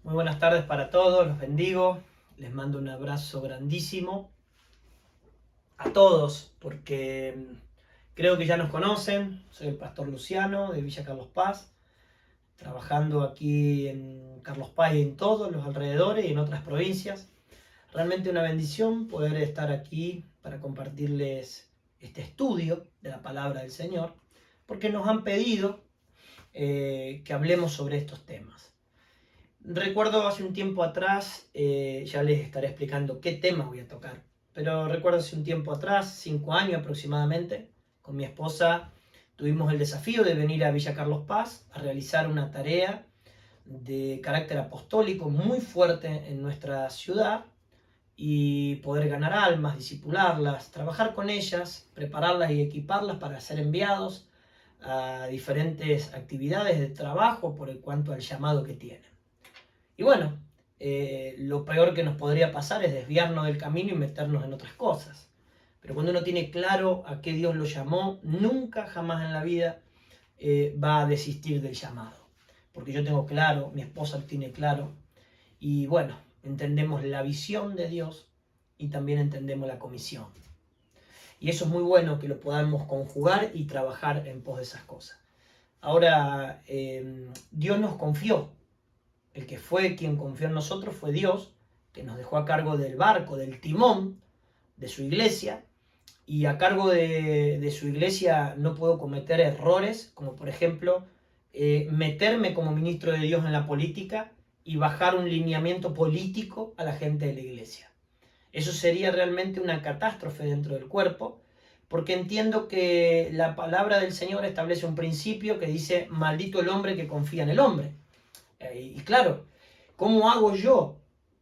Muy buenas tardes para todos, los bendigo, les mando un abrazo grandísimo a todos porque creo que ya nos conocen. Soy el pastor Luciano de Villa Carlos Paz, trabajando aquí en Carlos Paz y en todos los alrededores y en otras provincias. Realmente una bendición poder estar aquí para compartirles este estudio de la palabra del Señor, porque nos han pedido que hablemos sobre estos temas. Recuerdo hace un tiempo atrás, ya les estaré explicando qué tema voy a tocar, pero recuerdo hace un tiempo atrás, 5 años aproximadamente, con mi esposa tuvimos el desafío de venir a Villa Carlos Paz a realizar una tarea de carácter apostólico muy fuerte en nuestra ciudad y poder ganar almas, discipularlas, trabajar con ellas, prepararlas y equiparlas para ser enviados a diferentes actividades de trabajo por el cuanto al llamado que tienen. Y bueno, lo peor que nos podría pasar es desviarnos del camino y meternos en otras cosas. Pero cuando uno tiene claro a qué Dios lo llamó, nunca jamás en la vida va a desistir del llamado. Porque yo tengo claro, mi esposa tiene claro, y bueno, entendemos la visión de Dios y también entendemos la comisión. Y eso es muy bueno que lo podamos conjugar y trabajar en pos de esas cosas. Ahora, Dios nos confió. El que fue quien confió en nosotros fue Dios, que nos dejó a cargo del barco, del timón de su iglesia, y a cargo de su iglesia no puedo cometer errores, como por ejemplo meterme como ministro de Dios en la política y bajar un lineamiento político a la gente de la iglesia. Eso sería realmente una catástrofe dentro del cuerpo, porque entiendo que la palabra del Señor establece un principio que dice: maldito el hombre que confía en el hombre. Y claro, ¿cómo hago yo,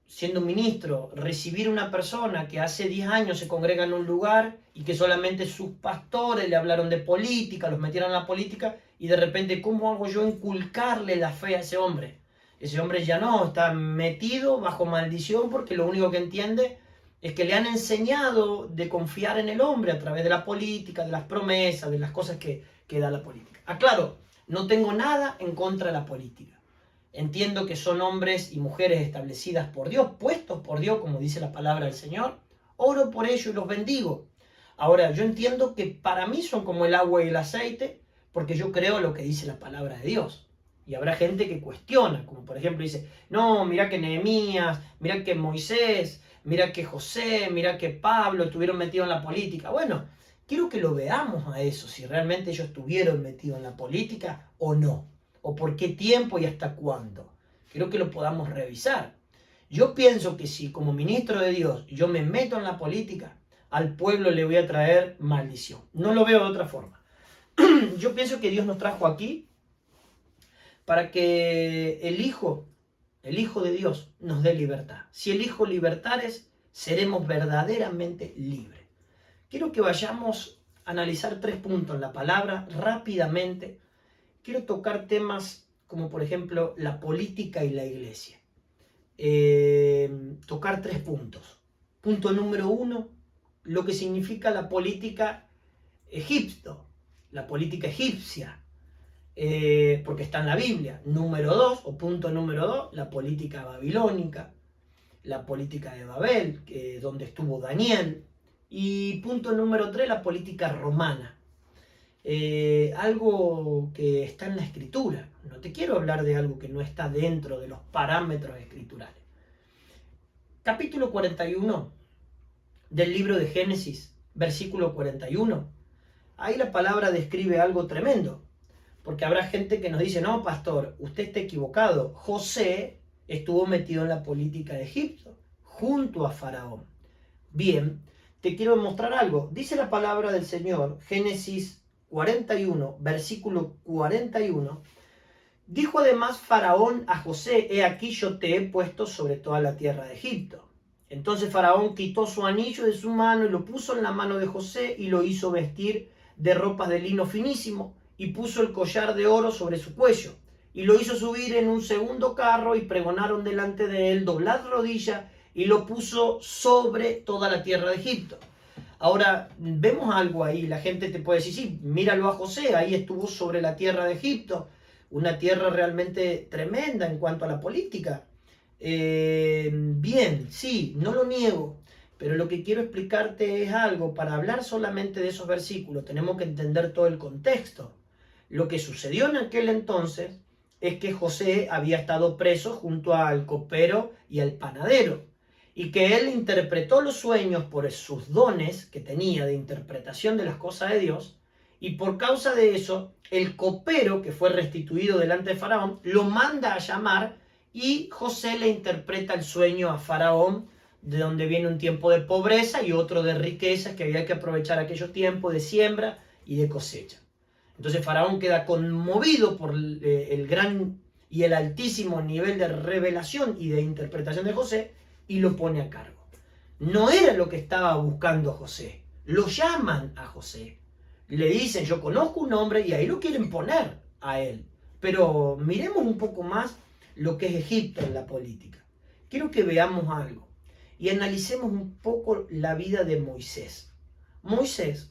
siendo ministro, recibir una persona que hace 10 años se congrega en un lugar y que solamente sus pastores le hablaron de política, los metieron en la política, y de repente, ¿cómo hago yo inculcarle la fe a ese hombre? Ese hombre ya no, está metido bajo maldición porque lo único que entiende es que le han enseñado de confiar en el hombre a través de la política, de las promesas, de las cosas que da la política. Aclaro, no tengo nada en contra de la política. Entiendo que son hombres y mujeres establecidas por Dios, puestos por Dios, como dice la palabra del Señor. Oro por ellos y los bendigo. Ahora, yo entiendo que para mí son como el agua y el aceite, porque yo creo lo que dice la palabra de Dios. Y habrá gente que cuestiona, como por ejemplo dice: no, mira que Nehemías, mira que Moisés, mira que José, mira que Pablo estuvieron metidos en la política. Bueno, quiero que lo veamos a eso, si realmente ellos estuvieron metidos en la política o no, o por qué tiempo y hasta cuándo. Quiero que lo podamos revisar. Yo pienso que si como ministro de Dios yo me meto en la política, al pueblo le voy a traer maldición. No lo veo de otra forma. Yo pienso que Dios nos trajo aquí para que el Hijo de Dios nos dé libertad. Si el Hijo libertares, seremos verdaderamente libres. Quiero que vayamos a analizar 3 puntos en la palabra rápidamente. Quiero tocar temas como por ejemplo la política y la iglesia. Tocar 3 puntos. Punto número 1, lo que significa la política la política egipcia, porque está en la Biblia. Número 2, o punto número 2, la política babilónica, la política de Babel, donde estuvo Daniel. Y punto número 3, la política romana. Algo que está en la escritura. No te quiero hablar de algo que no está dentro de los parámetros escriturales. Capítulo 41 del libro de Génesis, versículo 41. Ahí la palabra describe algo tremendo, porque habrá gente que nos dice: no, pastor, usted está equivocado. José estuvo metido en la política de Egipto, junto a Faraón. Bien, te quiero mostrar algo. Dice la palabra del Señor, Génesis 41, versículo 41. Dijo además Faraón a José: he aquí yo te he puesto sobre toda la tierra de Egipto. Entonces Faraón quitó su anillo de su mano y lo puso en la mano de José y lo hizo vestir de ropas de lino finísimo y puso el collar de oro sobre su cuello y lo hizo subir en un segundo carro y pregonaron delante de él: doblad rodilla, y lo puso sobre toda la tierra de Egipto. Ahora, vemos algo ahí. La gente te puede decir: sí, míralo a José, ahí estuvo sobre la tierra de Egipto, una tierra realmente tremenda en cuanto a la política. Bien, sí, no lo niego, pero lo que quiero explicarte es algo. Para hablar solamente de esos versículos tenemos que entender todo el contexto. Lo que sucedió en aquel entonces es que José había estado preso junto al copero y al panadero, y que él interpretó los sueños por sus dones que tenía de interpretación de las cosas de Dios, y por causa de eso, el copero, que fue restituido delante de Faraón, lo manda a llamar, y José le interpreta el sueño a Faraón, de donde viene un tiempo de pobreza y otro de riquezas, que había que aprovechar aquellos tiempos de siembra y de cosecha. Entonces Faraón queda conmovido por el gran y el altísimo nivel de revelación y de interpretación de José, y lo pone a cargo. No era lo que estaba buscando José. Lo llaman a José. Le dicen, yo conozco un hombre, y ahí lo quieren poner a él. Pero miremos un poco más lo que es Egipto en la política. Quiero que veamos algo y analicemos un poco la vida de Moisés. Moisés,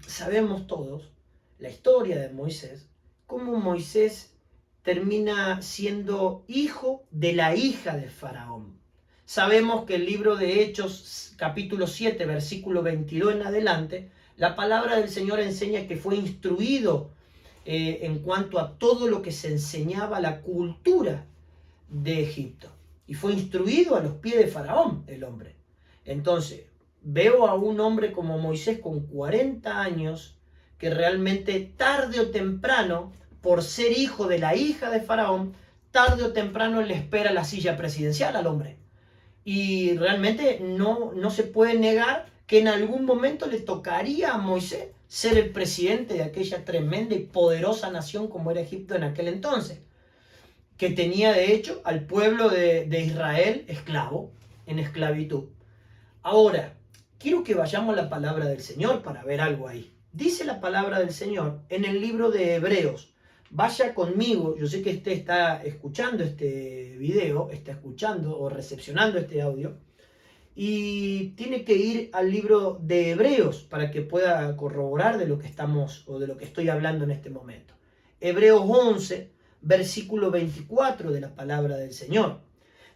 sabemos todos la historia de Moisés, cómo Moisés termina siendo hijo de la hija de Faraón. Sabemos que el libro de Hechos, capítulo 7, versículo 22 en adelante, la palabra del Señor enseña que fue instruido en cuanto a todo lo que se enseñaba, la cultura de Egipto. Y fue instruido a los pies de Faraón, el hombre. Entonces, veo a un hombre como Moisés con 40 años, que realmente tarde o temprano, por ser hijo de la hija de Faraón, tarde o temprano le espera la silla presidencial al hombre. Y realmente no se puede negar que en algún momento le tocaría a Moisés ser el presidente de aquella tremenda y poderosa nación como era Egipto en aquel entonces, que tenía de hecho al pueblo de Israel esclavo, en esclavitud. Ahora, quiero que vayamos a la palabra del Señor para ver algo ahí. Dice la palabra del Señor en el libro de Hebreos. Vaya conmigo, yo sé que usted está escuchando este video, está escuchando o recepcionando este audio, y tiene que ir al libro de Hebreos para que pueda corroborar de lo que estamos o de lo que estoy hablando en este momento. Hebreos 11, versículo 24 de la palabra del Señor.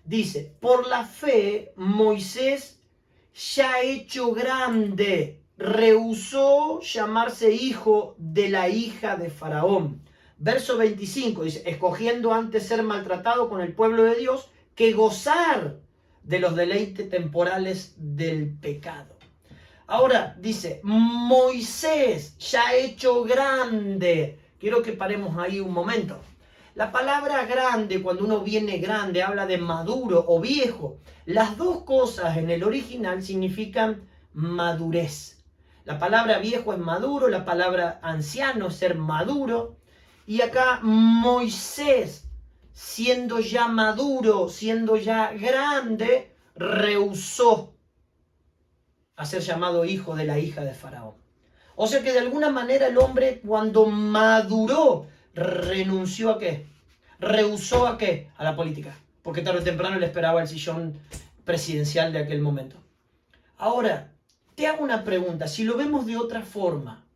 Dice, por la fe Moisés, ya hecho grande, rehusó llamarse hijo de la hija de Faraón. Verso 25 dice, escogiendo antes ser maltratado con el pueblo de Dios que gozar de los deleites temporales del pecado. Ahora dice, Moisés ya hecho grande. Quiero que paremos ahí un momento. La palabra grande, cuando uno viene grande, habla de maduro o viejo. Las dos cosas en el original significan madurez. La palabra viejo es maduro, la palabra anciano es ser maduro. Y acá Moisés, siendo ya maduro, siendo ya grande, rehusó a ser llamado hijo de la hija de Faraón. O sea que de alguna manera el hombre, cuando maduró, renunció a qué, rehusó a qué, a la política, porque tarde o temprano le esperaba el sillón presidencial de aquel momento. Ahora, te hago una pregunta, si lo vemos de otra forma,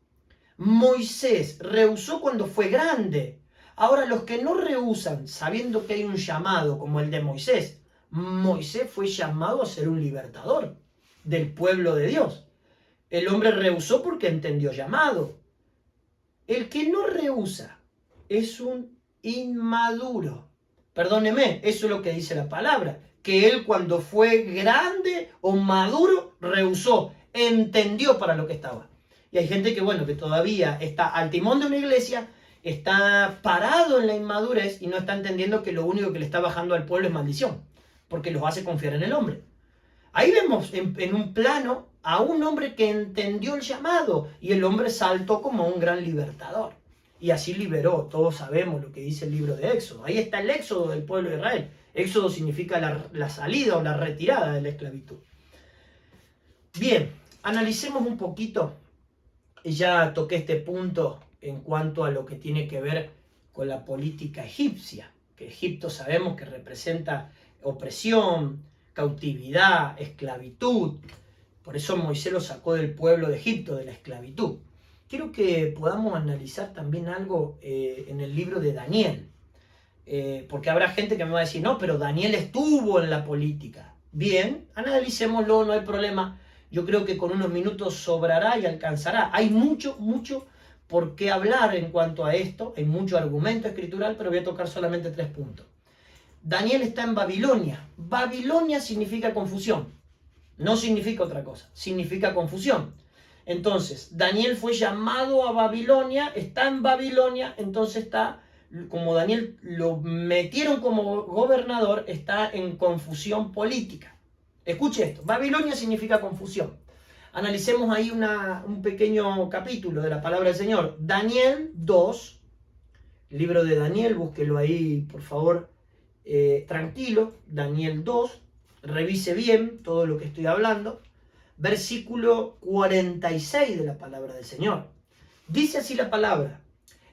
Moisés rehusó cuando fue grande. Ahora, los que no rehusan, sabiendo que hay un llamado como el de Moisés, Moisés fue llamado a ser un libertador del pueblo de Dios. El hombre rehusó porque entendió llamado. El que no rehúsa es un inmaduro. Perdóneme, eso es lo que dice la palabra. Que él cuando fue grande o maduro, rehusó, entendió para lo que estaba. Y hay gente que, bueno, que todavía está al timón de una iglesia, está parado en la inmadurez y no está entendiendo que lo único que le está bajando al pueblo es maldición, porque los hace confiar en el hombre. Ahí vemos en un plano a un hombre que entendió el llamado y el hombre saltó como un gran libertador. Y así liberó, todos sabemos lo que dice el libro de Éxodo. Ahí está el éxodo del pueblo de Israel. Éxodo significa la salida o la retirada de la esclavitud. Bien, analicemos un poquito. Ya toqué este punto en cuanto a lo que tiene que ver con la política egipcia, que Egipto sabemos que representa opresión, cautividad, esclavitud. Por eso Moisés lo sacó del pueblo de Egipto, de la esclavitud. Quiero que podamos analizar también algo en el libro de Daniel. porque habrá gente que me va a decir, no, pero Daniel estuvo en la política. Bien, analicémoslo, no hay problema. Yo creo que con unos minutos sobrará y alcanzará. Hay mucho por qué hablar en cuanto a esto. Hay mucho argumento escritural, pero voy a tocar solamente 3 puntos. Daniel está en Babilonia. Babilonia significa confusión. No significa otra cosa. Significa confusión. Entonces, Daniel fue llamado a Babilonia, está en Babilonia, entonces está, como Daniel lo metieron como gobernador, está en confusión política. Escuche esto, Babilonia significa confusión. Analicemos ahí un pequeño capítulo de la palabra del Señor. Daniel 2, libro de Daniel, búsquelo ahí, por favor, tranquilo. Daniel 2, revise bien todo lo que estoy hablando. Versículo 46 de la palabra del Señor. Dice así la palabra: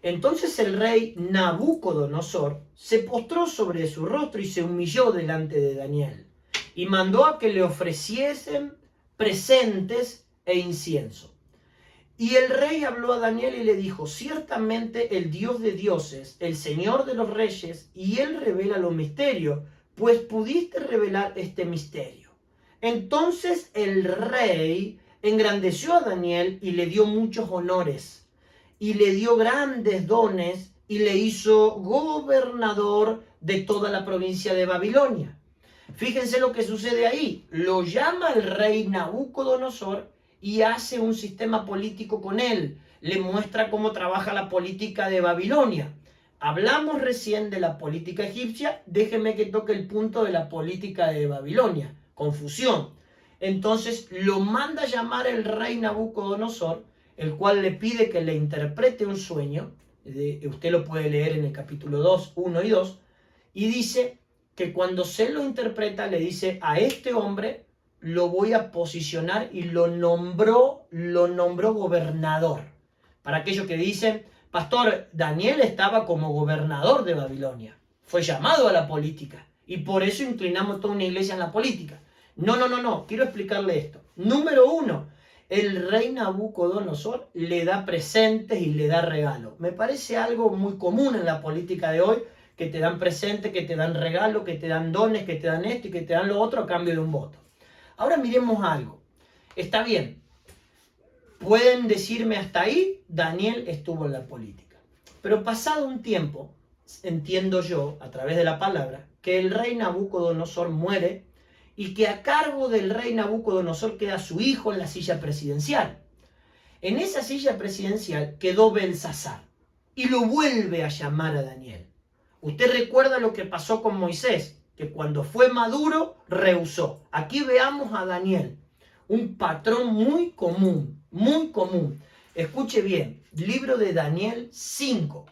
entonces el rey Nabucodonosor se postró sobre su rostro y se humilló delante de Daniel, y mandó a que le ofreciesen presentes e incienso. Y el rey habló a Daniel y le dijo: ciertamente el Dios de dioses, el Señor de los reyes, y él revela los misterios, pues pudiste revelar este misterio. Entonces el rey engrandeció a Daniel y le dio muchos honores, y le dio grandes dones, y le hizo gobernador de toda la provincia de Babilonia. Fíjense lo que sucede ahí. Lo llama el rey Nabucodonosor y hace un sistema político con él. Le muestra cómo trabaja la política de Babilonia. Hablamos recién de la política egipcia. Déjeme que toque el punto de la política de Babilonia. Confusión. Entonces lo manda a llamar el rey Nabucodonosor, el cual le pide que le interprete un sueño. Usted lo puede leer en el capítulo 2, 1 y 2. Y dice que cuando se lo interpreta, le dice: a este hombre lo voy a posicionar, y lo nombró gobernador. Para aquellos que dicen: pastor, Daniel estaba como gobernador de Babilonia, fue llamado a la política y por eso inclinamos toda una iglesia en la política. No, quiero explicarle esto. Número 1, el rey Nabucodonosor le da presentes y le da regalos. Me parece algo muy común en la política de hoy, que te dan presentes, que te dan regalos, que te dan dones, que te dan esto y que te dan lo otro a cambio de un voto. Ahora miremos algo. Está bien, pueden decirme hasta ahí, Daniel estuvo en la política. Pero pasado un tiempo, entiendo yo, a través de la palabra, que el rey Nabucodonosor muere y que a cargo del rey Nabucodonosor queda su hijo en la silla presidencial. En esa silla presidencial quedó Belsasar y lo vuelve a llamar a Daniel. Usted recuerda lo que pasó con Moisés, que cuando fue maduro rehusó. Aquí veamos a Daniel, un patrón muy común, muy común. Escuche bien, libro de Daniel 5.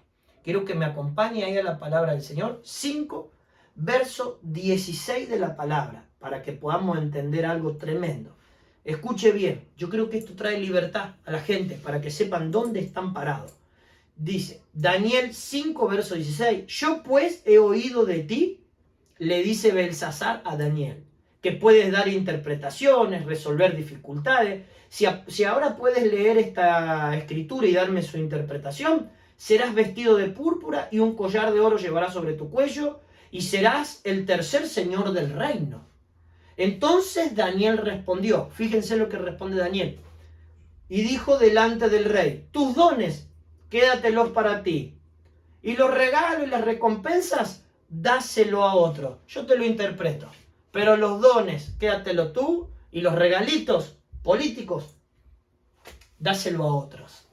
Quiero que me acompañe ahí a la palabra del Señor. 5, verso 16 de la palabra, para que podamos entender algo tremendo. Escuche bien, yo creo que esto trae libertad a la gente, para que sepan dónde están parados. Dice, Daniel 5, verso 16. Yo pues he oído de ti, le dice Belsasar a Daniel, que puedes dar interpretaciones, resolver dificultades. Si ahora puedes leer esta escritura y darme su interpretación, serás vestido de púrpura y un collar de oro llevarás sobre tu cuello y serás el tercer señor del reino. Entonces Daniel respondió, fíjense lo que responde Daniel, y dijo delante del rey: tus dones quédatelos para ti, y los regalos y las recompensas dáselo a otro. Yo te lo interpreto, pero los dones quédatelo tú, y los regalitos políticos dáselo a otros.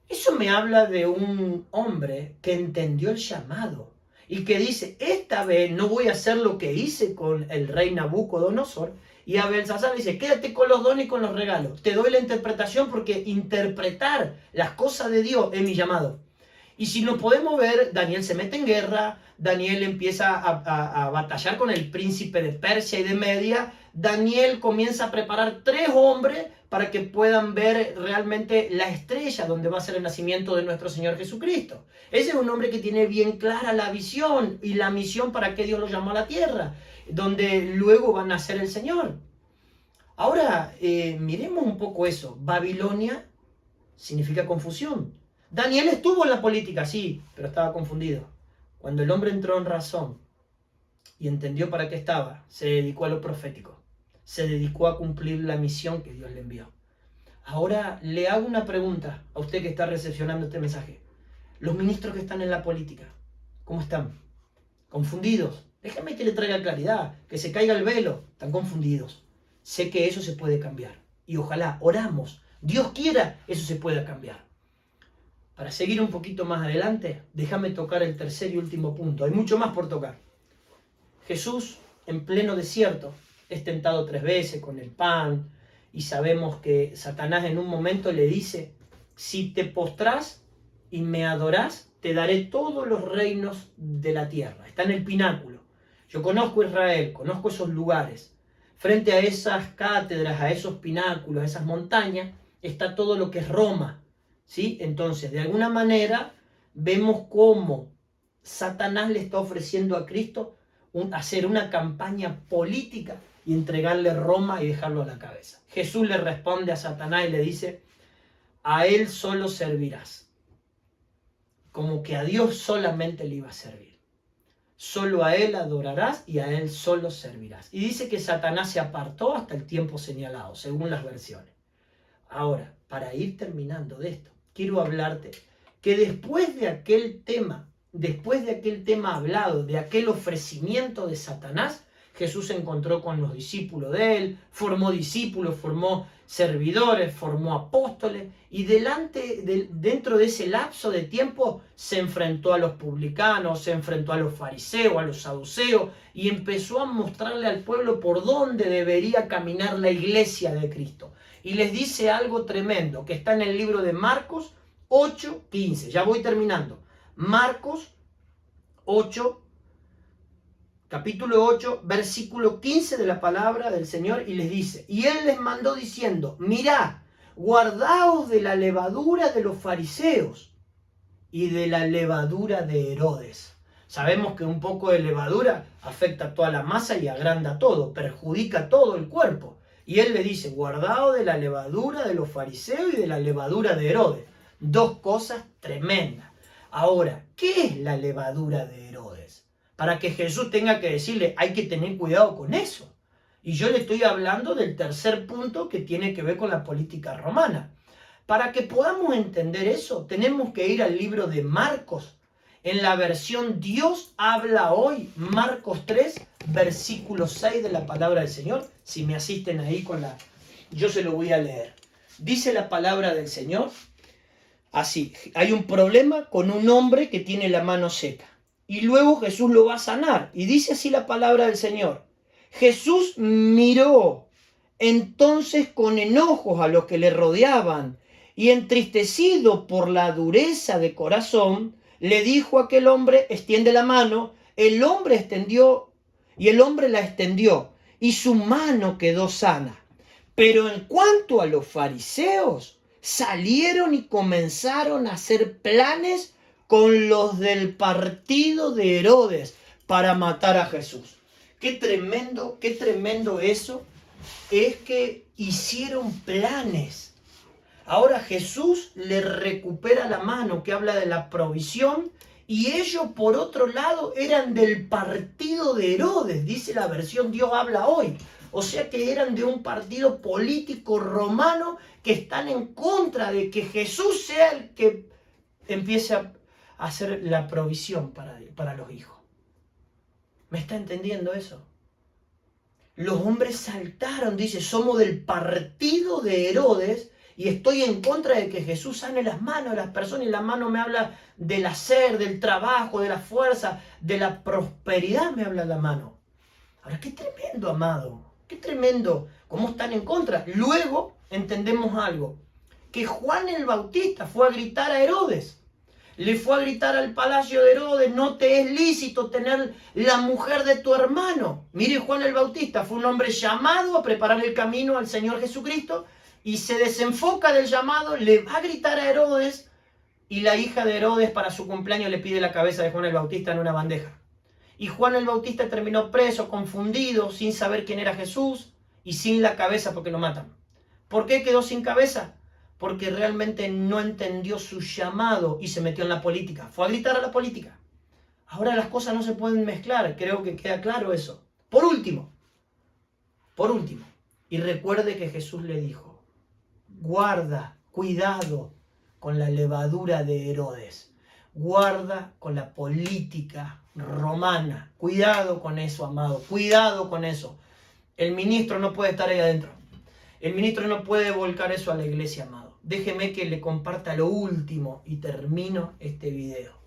Eso me habla de un hombre que entendió el llamado y que dice: esta vez no voy a hacer lo que hice con el rey Nabucodonosor. Y a Belsasar dice: quédate con los dones y con los regalos. Te doy la interpretación, porque interpretar las cosas de Dios es mi llamado. Y si nos podemos ver, Daniel se mete en guerra, Daniel empieza a batallar con el príncipe de Persia y de Media. Daniel comienza a preparar 3 hombres para que puedan ver realmente la estrella donde va a ser el nacimiento de nuestro Señor Jesucristo. Ese es un hombre que tiene bien clara la visión y la misión para que Dios lo llamó a la tierra, donde luego va a nacer el Señor. Ahora, miremos un poco eso. Babilonia significa confusión. Daniel estuvo en la política, sí, pero estaba confundido. Cuando el hombre entró en razón y entendió para qué estaba, se dedicó a lo profético, se dedicó a cumplir la misión que Dios le envió. Ahora le hago una pregunta a usted que está recepcionando este mensaje. Los ministros que están en la política, ¿cómo están? ¿Confundidos? Déjame que le traiga claridad, que se caiga el velo. Están confundidos. Sé que eso se puede cambiar. Y ojalá, oramos, Dios quiera, eso se pueda cambiar. Para seguir un poquito más adelante, déjame tocar el tercer y último punto. Hay mucho más por tocar. Jesús, en pleno desierto, es tentado 3 veces con el pan, y sabemos que Satanás en un momento le dice, si te postrás y me adorás, te daré todos los reinos de la tierra. Está en el pináculo. Yo conozco Israel, conozco esos lugares. Frente a esas cátedras, a esos pináculos, a esas montañas, está todo lo que es Roma, ¿sí? Entonces, de alguna manera, vemos cómo Satanás le está ofreciendo a Cristo hacer una campaña política y entregarle Roma y dejarlo a la cabeza. Jesús le responde a Satanás y le dice, a él solo servirás. Como que a Dios solamente le iba a servir. Solo a él adorarás y a él solo servirás. Y dice que Satanás se apartó hasta el tiempo señalado, según las versiones. Ahora, para ir terminando de esto, quiero hablarte que después de aquel tema hablado, de aquel ofrecimiento de Satanás, Jesús se encontró con los discípulos de él, formó discípulos, formó servidores, formó apóstoles, y dentro de ese lapso de tiempo se enfrentó a los publicanos, se enfrentó a los fariseos, a los saduceos, y empezó a mostrarle al pueblo por dónde debería caminar la iglesia de Cristo. Y les dice algo tremendo, que está en el libro de Marcos 8:15. Ya voy terminando. Marcos 8, capítulo 8, versículo 15 de la palabra del Señor, y les dice, y él les mandó diciendo, mirad, guardaos de la levadura de los fariseos y de la levadura de Herodes. Sabemos que un poco de levadura afecta a toda la masa y agranda todo, perjudica todo el cuerpo. Y él le dice, guardaos de la levadura de los fariseos y de la levadura de Herodes. 2 cosas tremendas. Ahora, ¿qué es la levadura de Herodes? Para que Jesús tenga que decirle, hay que tener cuidado con eso. Y yo le estoy hablando del tercer punto que tiene que ver con la política romana. Para que podamos entender eso, tenemos que ir al libro de Marcos. En la versión Dios habla hoy, Marcos 3, versículo 6 de la palabra del Señor. Si me asisten ahí yo se lo voy a leer. Dice la palabra del Señor así, hay un problema con un hombre que tiene la mano seca. Y luego Jesús lo va a sanar. Y dice así la palabra del Señor. Jesús miró entonces con enojos a los que le rodeaban y entristecido por la dureza de corazón, le dijo a aquel hombre, extiende la mano. El hombre extendió y el hombre la extendió y su mano quedó sana. Pero en cuanto a los fariseos, salieron y comenzaron a hacer planes con los del partido de Herodes para matar a Jesús. Qué tremendo eso, es que hicieron planes. Ahora Jesús le recupera la mano, que habla de la provisión, y ellos por otro lado eran del partido de Herodes, dice la versión Dios habla hoy. O sea que eran de un partido político romano que están en contra de que Jesús sea el que empiece a hacer la provisión para los hijos. ¿Me está entendiendo eso? Los hombres saltaron, dice, somos del partido de Herodes y estoy en contra de que Jesús sane las manos de las personas. Y la mano me habla del hacer, del trabajo, de la fuerza, de la prosperidad me habla la mano. Ahora, qué tremendo, amado. Qué tremendo cómo están en contra. Luego entendemos algo, que Juan el Bautista fue a gritar a Herodes. Le fue a gritar al palacio de Herodes, no te es lícito tener la mujer de tu hermano. Mire, Juan el Bautista fue un hombre llamado a preparar el camino al Señor Jesucristo y se desenfoca del llamado, le va a gritar a Herodes y la hija de Herodes para su cumpleaños le pide la cabeza de Juan el Bautista en una bandeja. Y Juan el Bautista terminó preso, confundido, sin saber quién era Jesús y sin la cabeza porque lo matan. ¿Por qué quedó sin cabeza? Porque realmente no entendió su llamado y se metió en la política. Fue a gritar a la política. Ahora las cosas no se pueden mezclar, creo que queda claro eso. Por último, y recuerde que Jesús le dijo, guarda, cuidado con la levadura de Herodes, guarda con la política romana, cuidado con eso, amado, cuidado con eso. El ministro no puede estar ahí adentro, el ministro no puede volcar eso a la iglesia, amado. Déjeme que le comparta lo último y termino este video.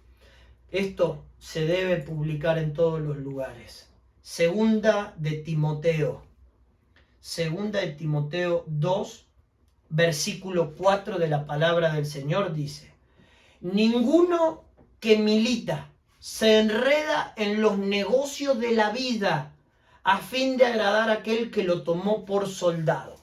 Esto se debe publicar en todos los lugares. Segunda de Timoteo 2, versículo 4 de la palabra del Señor dice: ninguno que milita se enreda en los negocios de la vida a fin de agradar a aquel que lo tomó por soldado.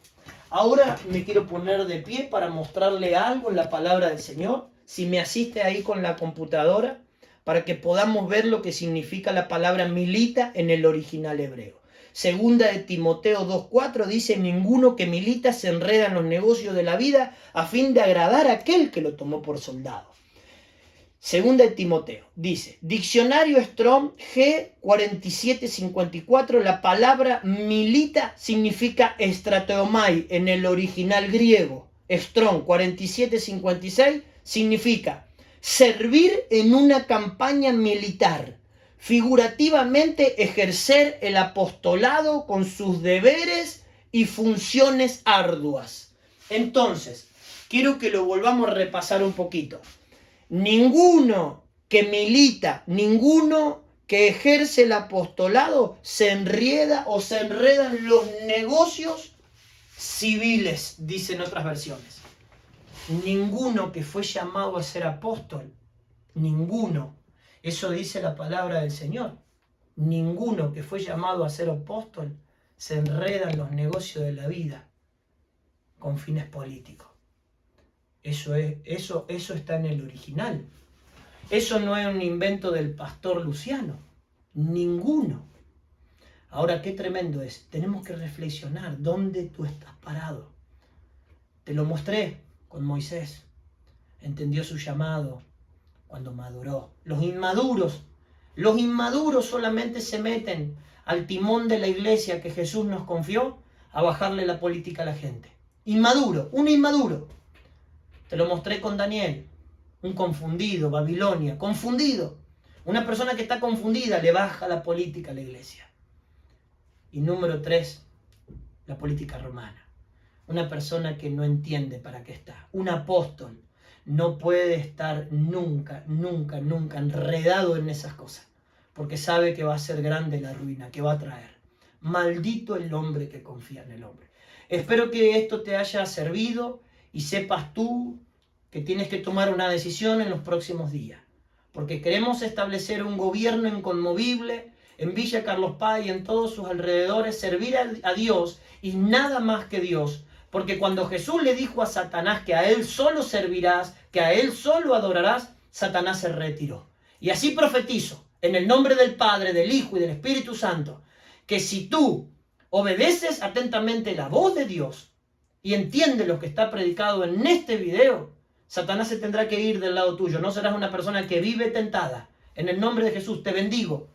Ahora me quiero poner de pie para mostrarle algo en la palabra del Señor. Si me asiste ahí con la computadora, para que podamos ver lo que significa la palabra milita en el original hebreo. Segunda de Timoteo 2:4 dice: ninguno que milita se enreda en los negocios de la vida a fin de agradar a aquel que lo tomó por soldado. Segunda de Timoteo dice, diccionario Strong G4754, la palabra milita significa estrateomai en el original griego. Strong 4756 significa servir en una campaña militar, figurativamente ejercer el apostolado con sus deberes y funciones arduas. Entonces, quiero que lo volvamos a repasar un poquito. Ninguno que milita, ninguno que ejerce el apostolado se enreda o se enreda en los negocios civiles, dicen otras versiones. Ninguno que fue llamado a ser apóstol, ninguno, eso dice la palabra del Señor, ninguno que fue llamado a ser apóstol se enreda en los negocios de la vida con fines políticos. Eso está en el original. Eso no es un invento del pastor Luciano. Ninguno. Ahora, qué tremendo es. Tenemos que reflexionar dónde tú estás parado. Te lo mostré con Moisés. Entendió su llamado cuando maduró. Los inmaduros solamente se meten al timón de la iglesia que Jesús nos confió a bajarle la política a la gente. Inmaduro, un inmaduro. Te lo mostré con Daniel, un confundido, Babilonia, confundido. Una persona que está confundida le baja la política a la iglesia. Y número 3, la política romana. Una persona que no entiende para qué está. Un apóstol no puede estar nunca enredado en esas cosas, porque sabe que va a ser grande la ruina que va a traer. Maldito el hombre que confía en el hombre. Espero que esto te haya servido y sepas tú que tienes que tomar una decisión en los próximos días, porque queremos establecer un gobierno inconmovible en Villa Carlos Paz y en todos sus alrededores, servir a Dios y nada más que Dios, porque cuando Jesús le dijo a Satanás que a él solo servirás, que a él solo adorarás, Satanás se retiró. Y así profetizo, en el nombre del Padre, del Hijo y del Espíritu Santo, que si tú obedeces atentamente la voz de Dios y entiendes lo que está predicado en este video, Satanás se tendrá que ir del lado tuyo. No serás una persona que vive tentada. En el nombre de Jesús te bendigo